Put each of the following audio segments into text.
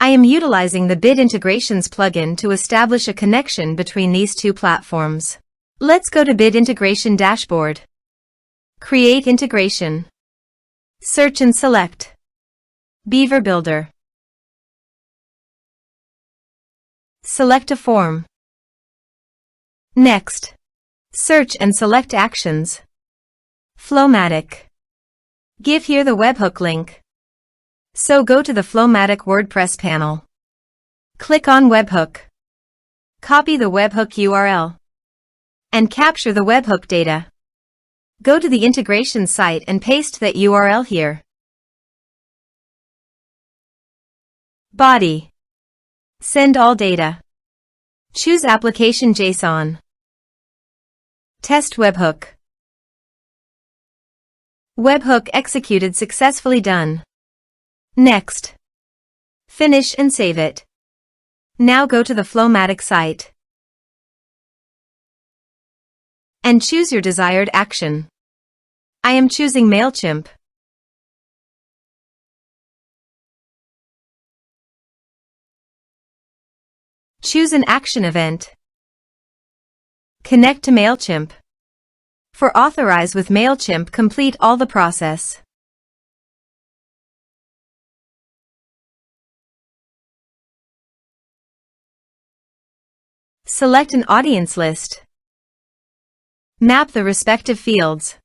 I am utilizing the Bit Integrations plugin to establish a connection between these two platforms. Let's go to Bit Integration Dashboard. Create integration. Search and select Beaver Builder. Select a form. Next, search and select Actions. FlowMattic. Give here the webhook link. So go to the FlowMattic WordPress panel. Click on Webhook. Copy the webhook URL. And capture the webhook data. Go to the integration site and paste that URL here. Body. Send all data. Choose Application JSON. Test webhook. Webhook executed successfully done. Next. Finish and save it. Now go to the FlowMattic site. And choose your desired action. I am choosing MailChimp. Choose an action event. Connect to MailChimp. For Authorize with MailChimp, complete all the process. Select an audience list. Map the respective fields.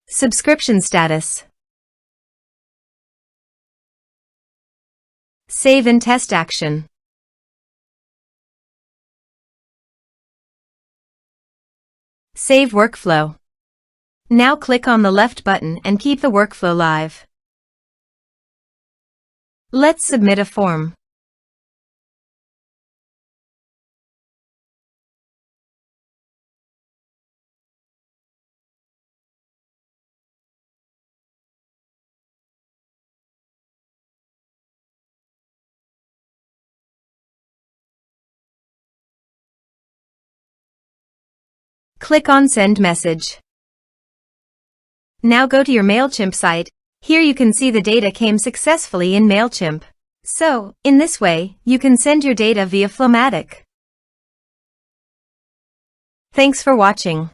Subscription status. Save and test action. Save workflow. Now click on the left button and keep the workflow live. Let's submit a form. Click on Send Message. Now go to your MailChimp site. Here you can see the data came successfully in MailChimp. So, in this way, you can send your data via FlowMattic. Thanks for watching.